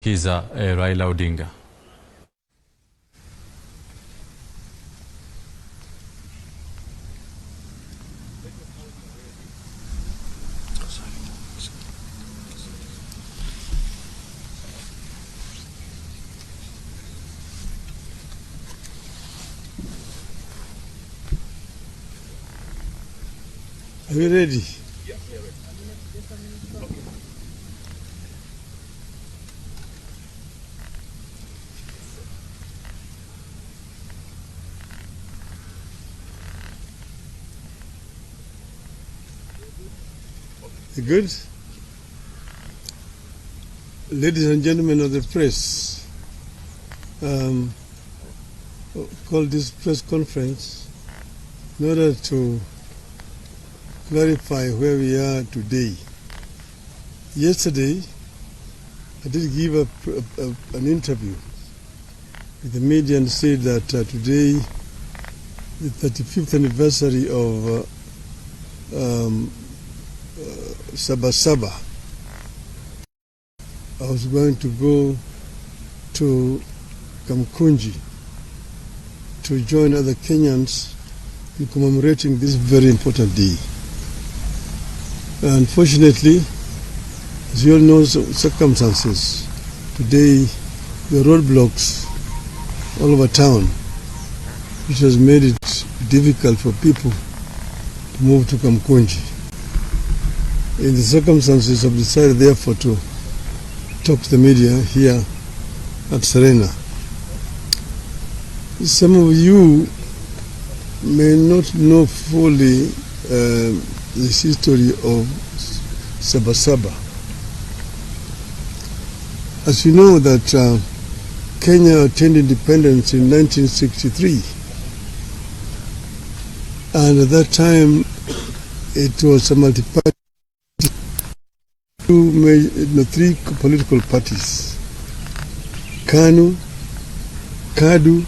Kiza Raila Odinga. Are you ready? Yeah, we are ready. You good? Ladies and gentlemen of the press, call this press conference in order to clarify where we are today. Yesterday, I did give an interview with the media and said that today, the 35th anniversary of Sabasaba, I was going to go to Kamkunji to join other Kenyans in commemorating this very important day. Unfortunately, as you all know, circumstances, today the roadblocks all over town, which has made it difficult for people to move to Kamkunji. In the circumstances, I've decided therefore to talk to the media here at Serena. Some of you may not know fully the history of Sabasaba. As you know that Kenya attained independence in 1963, and at that time it was a multi-party, three political parties, KANU, KADU,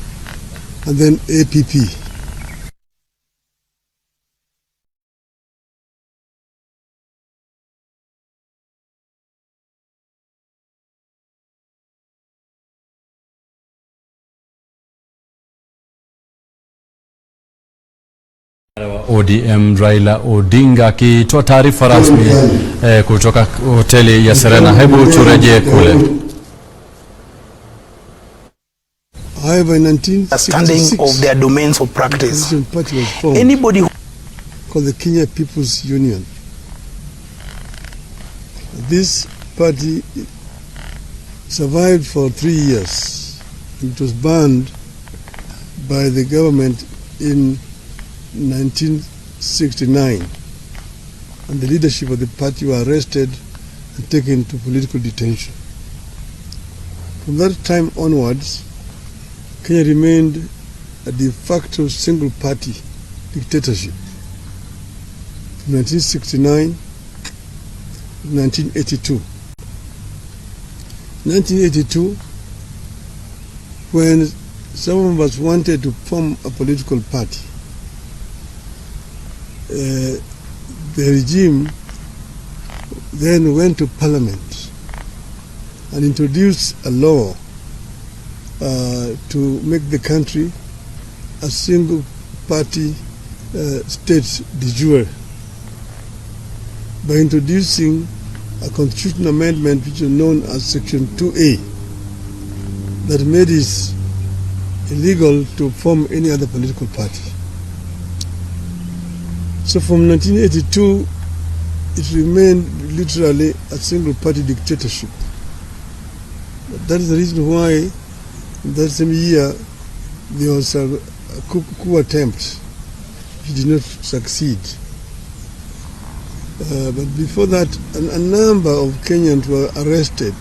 and then APP. ODM Raila Odinga akitoa taarifa rasmi kutoka hoteli ya Serena. Hebu turejee kule. However, in 1966, of their domains of practice, party was formed, anybody called the Kenya People's Union. This party survived for 3 years. It was banned by the government in 1969, and the leadership of the party were arrested and taken to political detention. From that time onwards, Kenya remained a de facto single party dictatorship from 1969 to 1982. 1982, when some of us wanted to form a political party, the regime then went to parliament and introduced a law to make the country a single party state de jure by introducing a constitutional amendment which is known as Section 2A that made it illegal to form any other political party. So from 1982, it remained literally a single party dictatorship. But that is the reason why in that same year there was a coup attempt which did not succeed. But before that, a number of Kenyans were arrested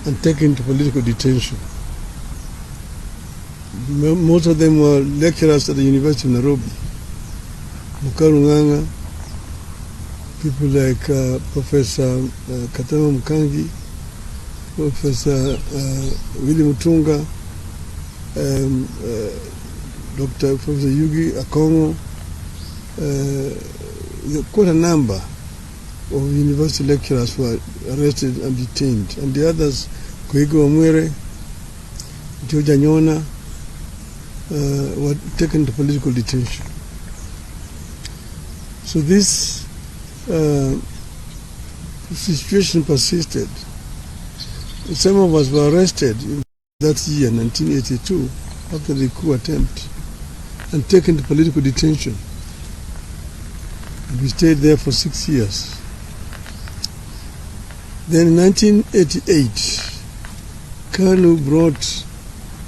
and taken to political detention. Most of them were lecturers at the University of Nairobi. Mukarunganga, people like Professor Katama Mukangi, Professor Willy Mutunga, Dr. Professor Yugi Akongo, quite a number of university lecturers were arrested and detained, and the others Kuigo Amwere, Georgia Nyona, were taken to political detention. So this situation persisted. Some of us were arrested in that year, 1982, after the coup attempt, and taken to political detention. And we stayed there for 6 years. Then in 1988, Kanu brought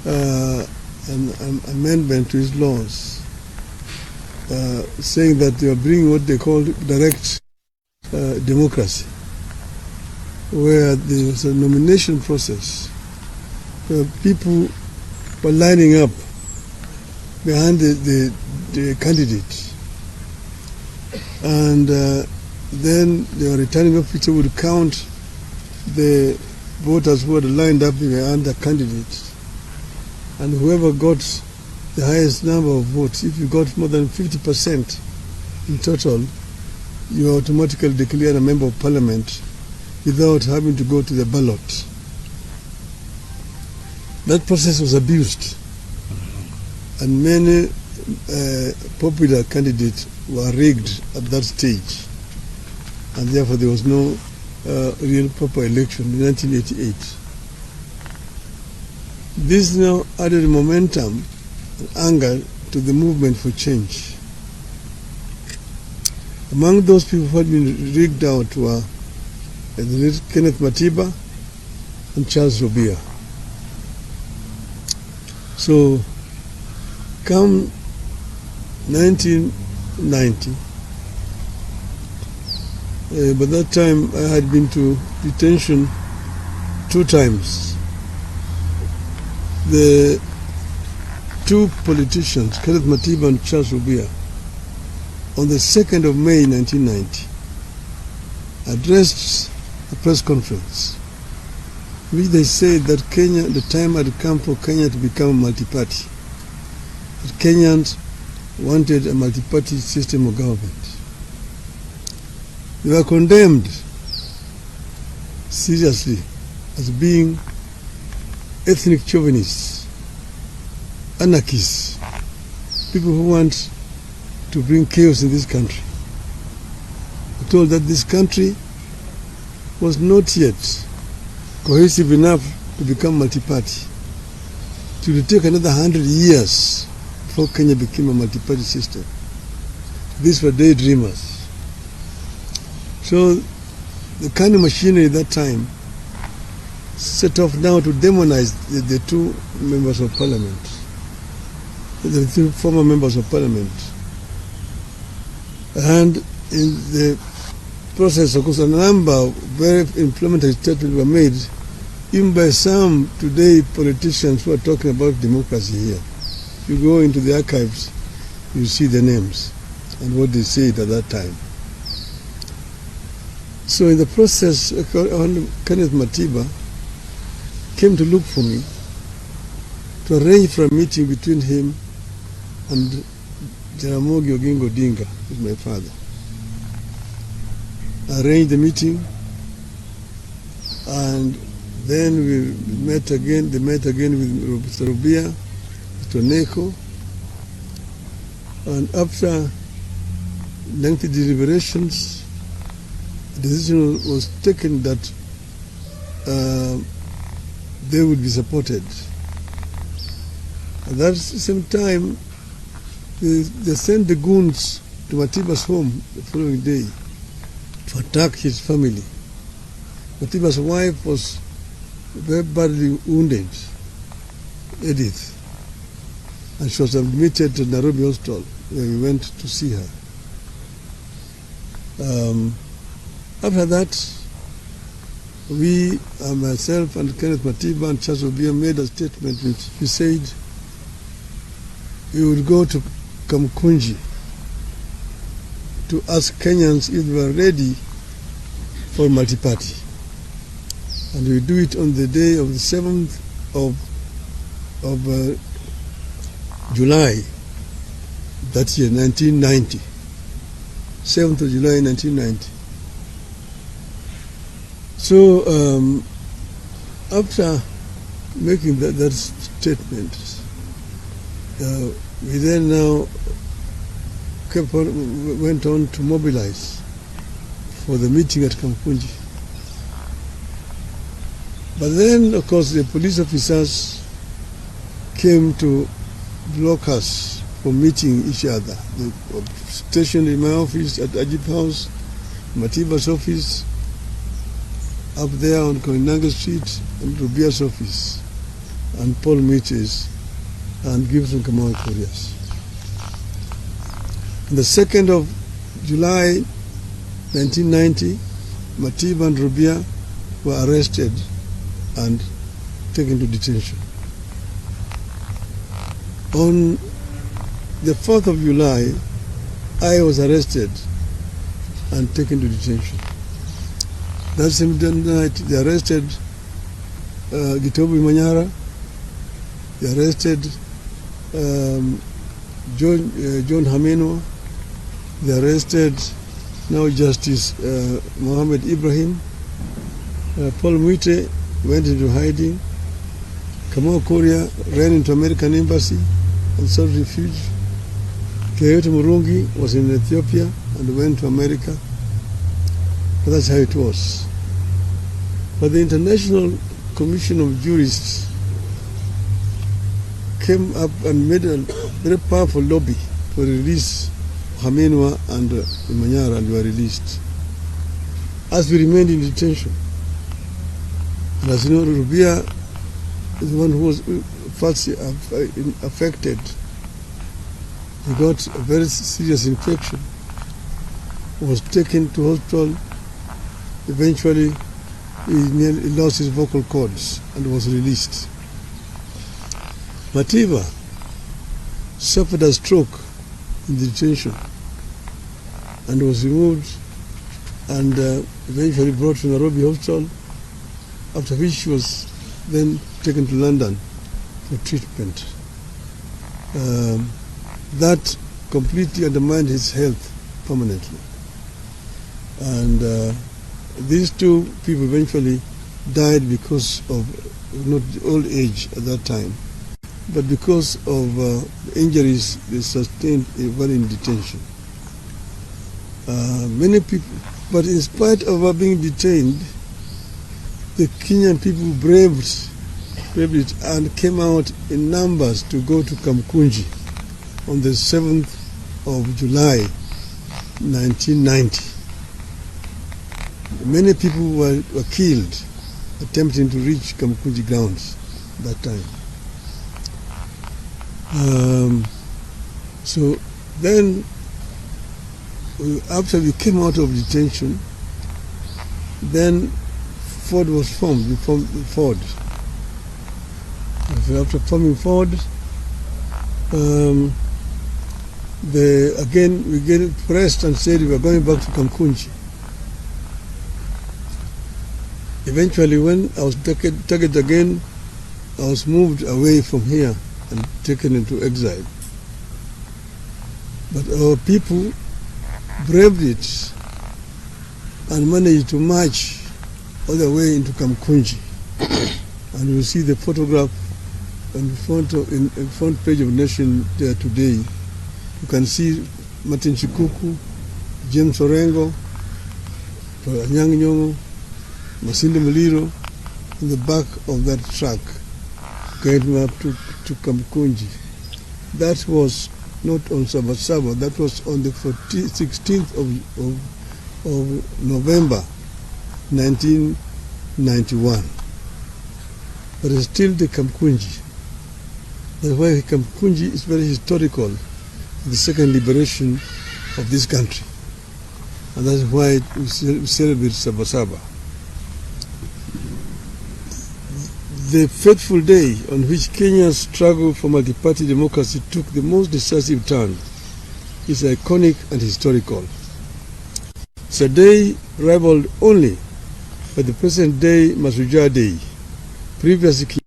an amendment to his laws, saying that they were bringing what they called direct democracy, where there was a nomination process where people were lining up behind the candidate, and then the returning officer would count the voters who had lined up behind the candidate, and whoever got the highest number of votes, if you got more than 50% in total, you automatically declared a member of parliament without having to go to the ballot. That process was abused, and many popular candidates were rigged at that stage, and therefore there was no real proper election in 1988. This now added momentum and anger to the movement for change. Among those people who had been rigged out were Kenneth Matiba and Charles Robia. So, come 1990, by that time I had been to detention 2 times. The 2 politicians, Kenneth Matiba and Charles Robia, on the 2nd of May 1990, addressed a press conference in which they said that Kenya, the time had come for Kenya to become a multi-party. That Kenyans wanted a multi-party system of government. They were condemned seriously as being ethnic chauvinists, anarchists, people who want to bring chaos in this country. They told that this country was not yet cohesive enough to become multi-party. It would take another 100 years before Kenya became a multi-party system. These were daydreamers. So the kind of machinery at that time set off now to demonize the 2 members of parliament, the 2 former members of parliament. And in the process, of course, a number of very inflammatory statements were made, even by some today politicians who are talking about democracy here. If you go into the archives, you see the names and what they said at that time. So in the process, Kenneth Matiba came to look for me to arrange for a meeting between him and Jaramogi Oginga Odinga, who is my father. I arranged the meeting, and then we met again. They met again with Mr. Rubia, Mr. Neko, and after lengthy deliberations, the decision was taken that they would be supported. At that same time, they sent the goons to Matiba's home the following day to attack his family. Matiba's wife was very badly wounded, Edith, and she was admitted to Nairobi Hospital, where we went to see her. After that, we, myself and Kenneth Matiba and Charles Obia made a statement which we said we would go to Kamkunji to ask Kenyans if they were ready for multi-party. And we do it on the day of the 7th of July that year, 1990. 7th of July 1990. So after making that statement, we then now went on to mobilize for the meeting at Kamkunji. But then, of course, the police officers came to block us from meeting each other. They were stationed in my office at Ajib House, Matiba's office, up there on Koinange Street, and Rubia's office, and Paul Mitch's, and Gibson Kamau Korea's. On the 2nd of July 1990, Matiba and Rubia were arrested and taken to detention. On the 4th of July, I was arrested and taken to detention. That same night, they arrested Gitobu Manyara, they arrested John Hameno, they arrested now Justice Mohammed Ibrahim. Paul Mwite went into hiding. Kamau Korea ran into American embassy and sought refuge. Keyote Murungi was in Ethiopia and went to America. But that's how it was. But the International Commission of Jurists came up and made a very powerful lobby to release Hamenwa and Manyara, and were released. As we remained in detention, and as you know, Rubia is the one who was first affected. He got a very serious infection, was taken to hospital. Eventually, he lost his vocal cords and was released. Matiba suffered a stroke in the detention and was removed and eventually brought to Nairobi Hospital, after which she was then taken to London for treatment. That completely undermined his health permanently. And these two people eventually died because of not old age at that time, but because of injuries they sustained while in detention. Many people, but in spite of our being detained, the Kenyan people braved it and came out in numbers to go to Kamkunji on the 7th of July 1990. Many people were killed attempting to reach Kamkunji grounds that time. So then, after we came out of detention, then Ford was formed. We formed Ford. After forming Ford, again we get pressed and said we were going back to Kamkunji. Eventually, when I was targeted again, I was moved away from here and taken into exile. But our people braved it and managed to march all the way into Kamkunji. And you see the photograph in front page of Nation there today. You can see Martin Chikuku, James Orengo, Anyang Nyongo, Masinde Muliro in the back of that truck going up to Kamkunji. That was not on Sabasaba, that was on the 16th of November 1991. But it's still the Kamkunji. That's why Kamkunji is very historical, the second liberation of this country. And that's why we celebrate Sabasaba. The fateful day on which Kenya's struggle for multi-party democracy took the most decisive turn is iconic and historical. It's a day rivaled only by the present day Masuja Day. Previously,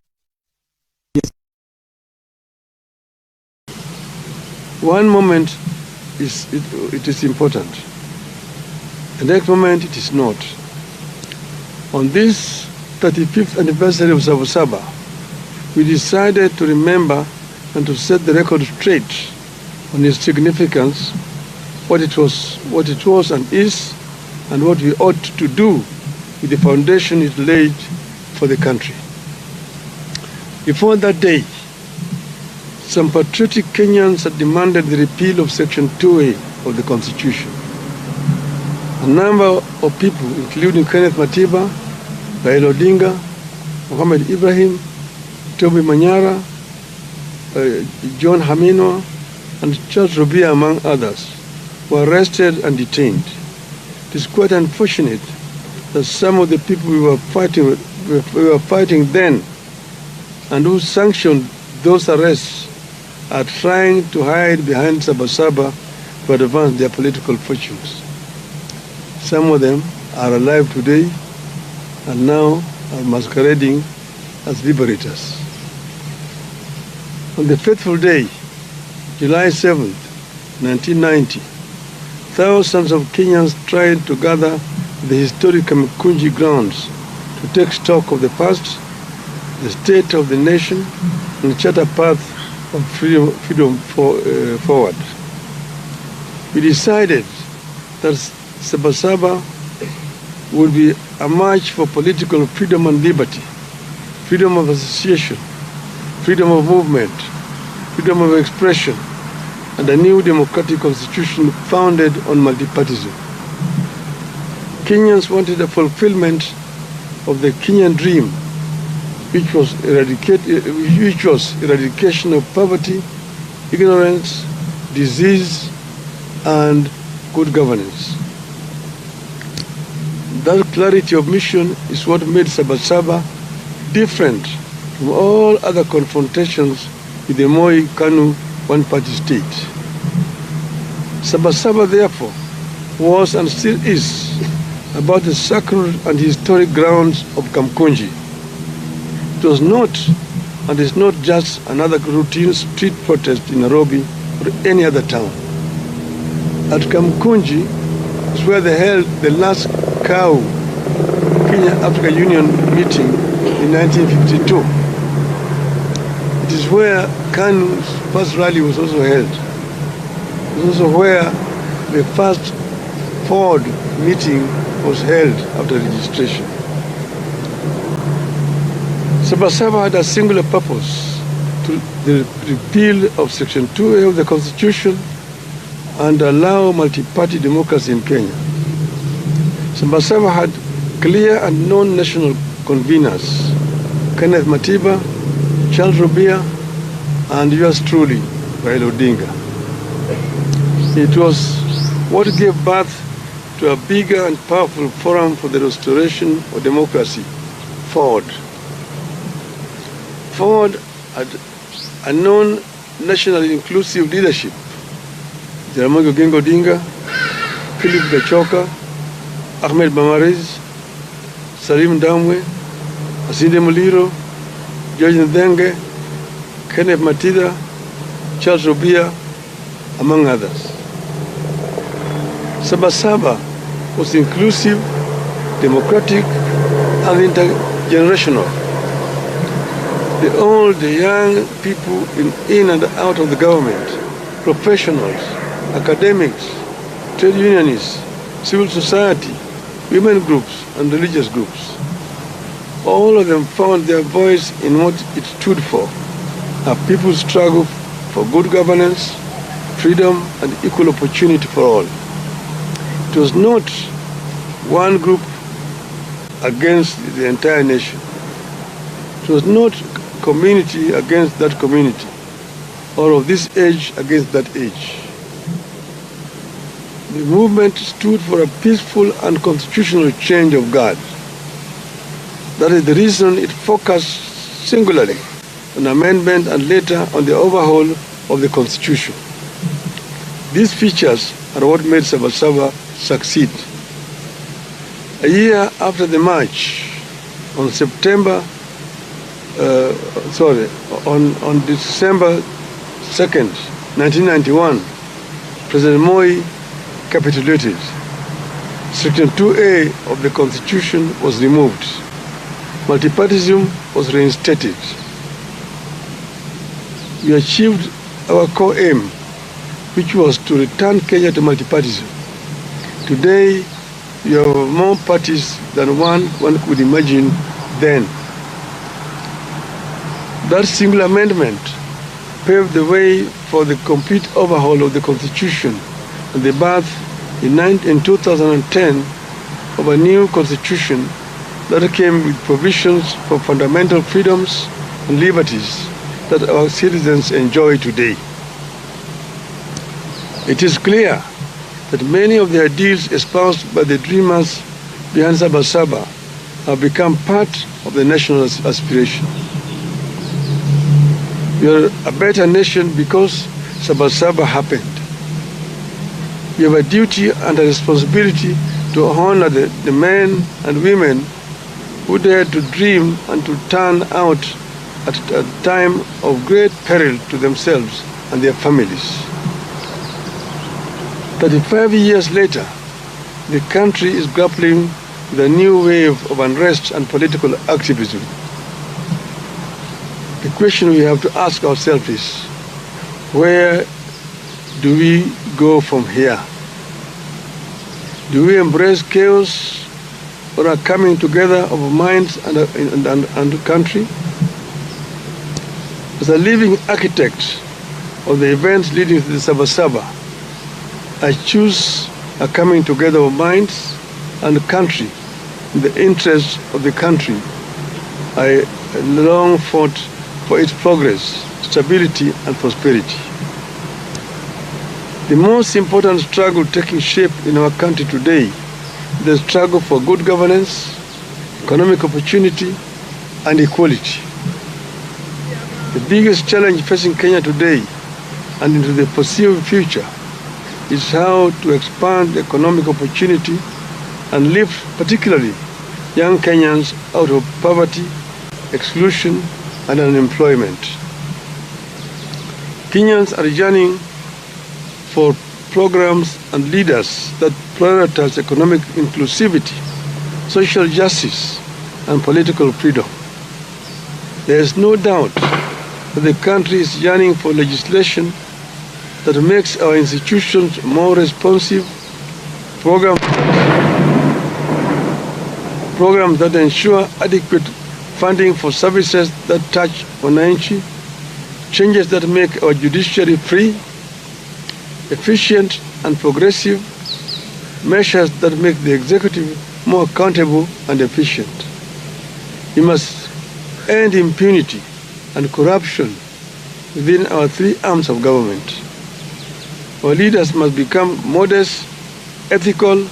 one moment it is important, the next moment it is not. On this 35th anniversary of Sabasaba, we decided to remember and to set the record straight on its significance, what it was and is, and what we ought to do with the foundation it laid for the country. Before that day, some patriotic Kenyans had demanded the repeal of Section 2A of the Constitution. A number of people, including Kenneth Matiba, Raila Odinga, Mohamed Ibrahim, Toby Manyara, John Hamino, and Charles Rubia, among others, were arrested and detained. It is quite unfortunate that some of the people we were fighting then and who sanctioned those arrests are trying to hide behind Sabasaba to advance their political fortunes. Some of them are alive today and now are masquerading as liberators. On the fateful day, July 7th, 1990, thousands of Kenyans tried to gather at the historic Kamkunji grounds to take stock of the past, the state of the nation, and chart a path of freedom forward. We decided that Sabasaba would be a march for political freedom and liberty, freedom of association, freedom of movement, freedom of expression, and a new democratic constitution founded on multipartyism. Kenyans wanted a fulfillment of the Kenyan dream, which was eradication of poverty, ignorance, disease, and good governance. That clarity of mission is what made Sabasaba different from all other confrontations with the Moi-Kanu one-party state. Sabasaba, therefore, was and still is about the sacred and historic grounds of Kamkunji. It was not and is not just another routine street protest in Nairobi or any other town. At Kamkunji is where they held the last cow Kenya-Africa Union meeting in 1952. It is where Kanu's first rally was also held. It was also where the first Ford meeting was held after registration. Sabasaba had a singular purpose: to the repeal of Section 2A of the Constitution and allow multi-party democracy in Kenya. Sabasaba had clear and known national conveners: Kenneth Matiba, Charles Rubia, and yours truly, Raila Odinga. It was what gave birth to a bigger and powerful forum for the restoration of democracy, Ford. Ford had a known nationally inclusive leadership: Jaramogi Oginga Odinga, Philip Gachoka, Ahmed Bamariz, Salim Damwe, Asinde Muliro, George Ndenge, Kenneth Matida, Charles Rubia, among others. Sabasaba was inclusive, democratic, and intergenerational. The old, the young people in and out of the government, professionals, academics, trade unionists, civil society, women groups, and religious groups. All of them found their voice in what it stood for: a people's struggle for good governance, freedom, and equal opportunity for all. It was not one group against the entire nation. It was not community against that community, or of this age against that age. The movement stood for a peaceful and constitutional change of guard. That is the reason it focused singularly on amendment and later on the overhaul of the Constitution. These features are what made Sabasaba succeed. A year after the march, on December 2nd, 1991, President Moi capitulated. Section 2A of the Constitution was removed. multipartyism was reinstated. We achieved our core aim, which was to return Kenya to multipartyism. Today, we have more parties than one could imagine then. That single amendment paved the way for the complete overhaul of the Constitution and the birth in 2010 of a new Constitution that came with provisions for fundamental freedoms and liberties that our citizens enjoy today. It is clear that many of the ideals espoused by the dreamers behind Sabasaba have become part of the national aspiration. We are a better nation because Sabasaba happened. We have a duty and a responsibility to honor the men and women who dared to dream and to turn out at a time of great peril to themselves and their families. 35 years later, the country is grappling with a new wave of unrest and political activism. The question we have to ask ourselves is, where do we go from here? Do we embrace chaos or a coming together of minds and country? As a living architect of the events leading to the Sabasaba, I choose a coming together of minds and country in the interest of the country. I long fought for its progress, stability, and prosperity. The most important struggle taking shape in our country today is the struggle for good governance, economic opportunity, and equality. The biggest challenge facing Kenya today and into the foreseeable future is how to expand economic opportunity and lift particularly young Kenyans out of poverty, exclusion, and unemployment. Kenyans are yearning for programs and leaders that prioritize economic inclusivity, social justice, and political freedom. There is no doubt that the country is yearning for legislation that makes our institutions more responsive, programs that ensure adequate funding for services that touch wananchi, changes that make our judiciary free, efficient and progressive, measures that make the executive more accountable and efficient. We must end impunity and corruption within our three arms of government. Our leaders must become modest, ethical,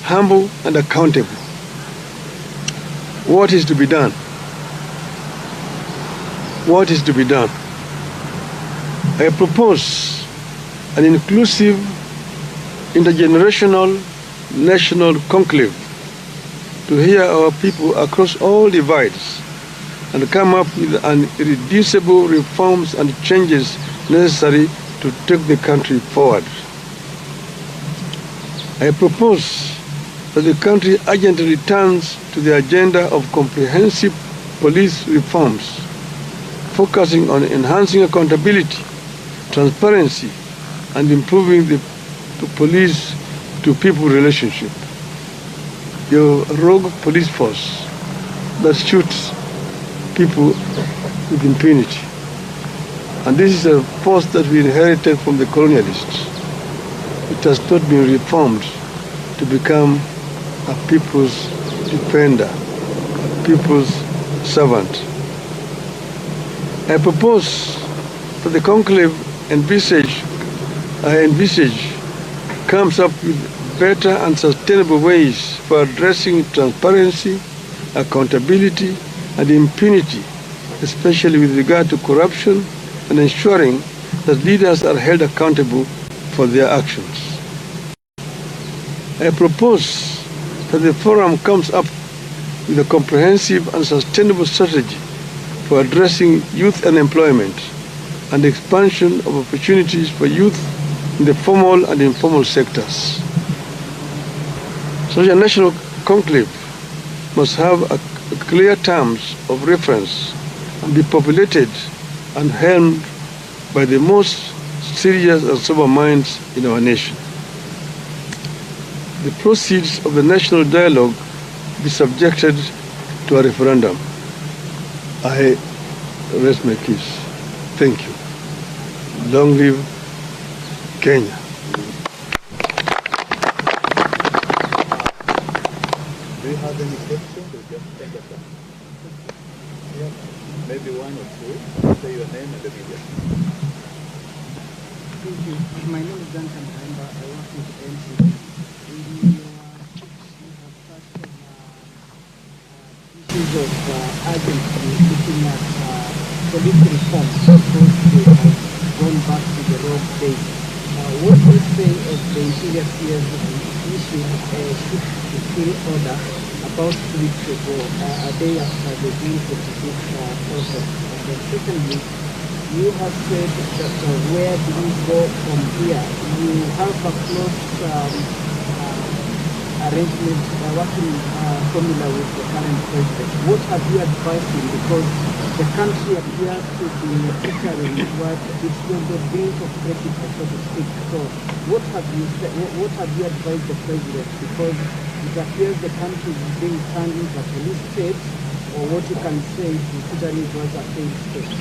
humble, and accountable. What is to be done? What is to be done? I propose an inclusive, intergenerational, national conclave to hear our people across all divides and come up with irreducible reforms and changes necessary to take the country forward. I propose that the country urgently returns to the agenda of comprehensive police reforms, focusing on enhancing accountability, transparency, and improving the police-to-people relationship. Your rogue police force that shoots people with impunity. And this is a force that we inherited from the colonialists. It has not been reformed to become a people's defender, a people's servant. I propose that the conclave I envisage comes up with better and sustainable ways for addressing transparency, accountability, and impunity, especially with regard to corruption, and ensuring that leaders are held accountable for their actions. I propose that the forum comes up with a comprehensive and sustainable strategy for addressing youth unemployment and expansion of opportunities for youth in the formal and informal sectors. Such a national conclave must have a clear terms of reference and be populated and helmed by the most serious and sober minds in our nation. The proceeds of the national dialogue be subjected to a referendum. I rest my case. Thank you. Long live Kenya. Do you have any questions or just think of them? Yeah, maybe one or two. Say your name and the media. Thank you. My name is Duncan Kamba. I work with NCD. You have touched on issues of urgency looking at police reforms because they have gone back to the wrong days. What do you say of the interior peers issuing a shift-to-kill order about 2 weeks ago, a day after the June 26th process? And then secondly, you have said that where do we go from here? You have a close arrangement, working formula with the current president. What have you advised him? Because the country appears to be entering what is on the brink of precipice, so to speak. So what have you advised the president? Because it appears the country is being turned into a police state, or what you can say is considering it was a failed state.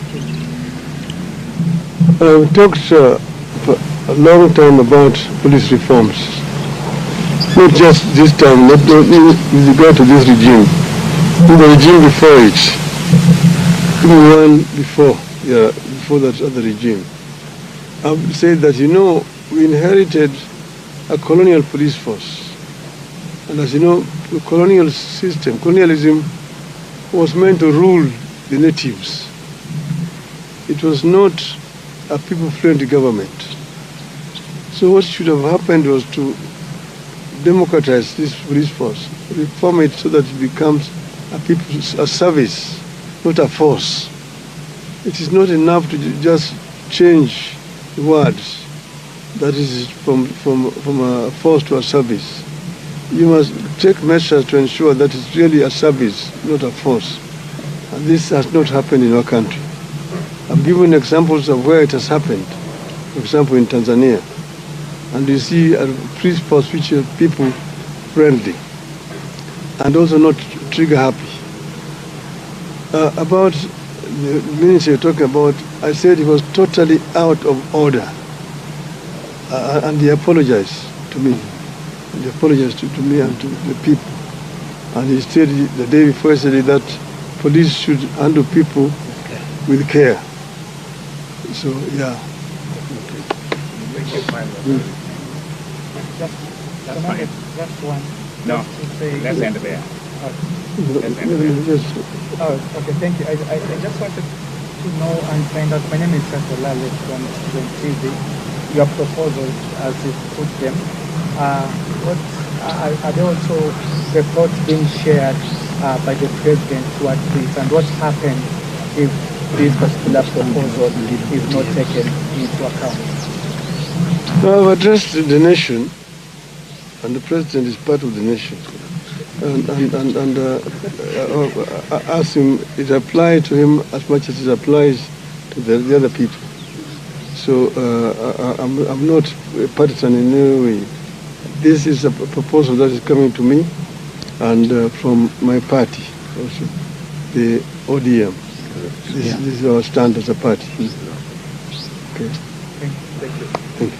We talked for a long time about police reforms. Not just this time, not with regard to this regime. In the regime before it, even one before that other regime. I would say that, we inherited a colonial police force. And as you know, the colonial system, colonialism was meant to rule the natives. It was not a people-friendly government. So what should have happened was to democratize this police force, reform it so that it becomes a service, not a force. It is not enough to just change the words. That is from a force to a service. You must take measures to ensure that it's really a service, not a force. And this has not happened in our country. I've given examples of where it has happened. For example, in Tanzania. And you see a police force which are people friendly and also not trigger happy. About the minister you're talking about, I said he was totally out of order. And he apologized to me. He apologized to me and to the people. And he said the day before yesterday that police should handle people with care. So, yeah. Just one. No, let's end there. Oh, okay, thank you. I just wanted to know and find out. My name is Sakolale from TV. Your proposals, as you put them, are there also reports being shared by the president towards this, and what happens if this particular proposal is not taken into account? Now, I've addressed the nation, and the president is part of the nation. And ask him, it applies to him as much as it applies to the other people. So I'm not a partisan in any way. This is a proposal that is coming to me and from my party also, the ODM. This is our stand as a party. Okay. Thank you. Thank you.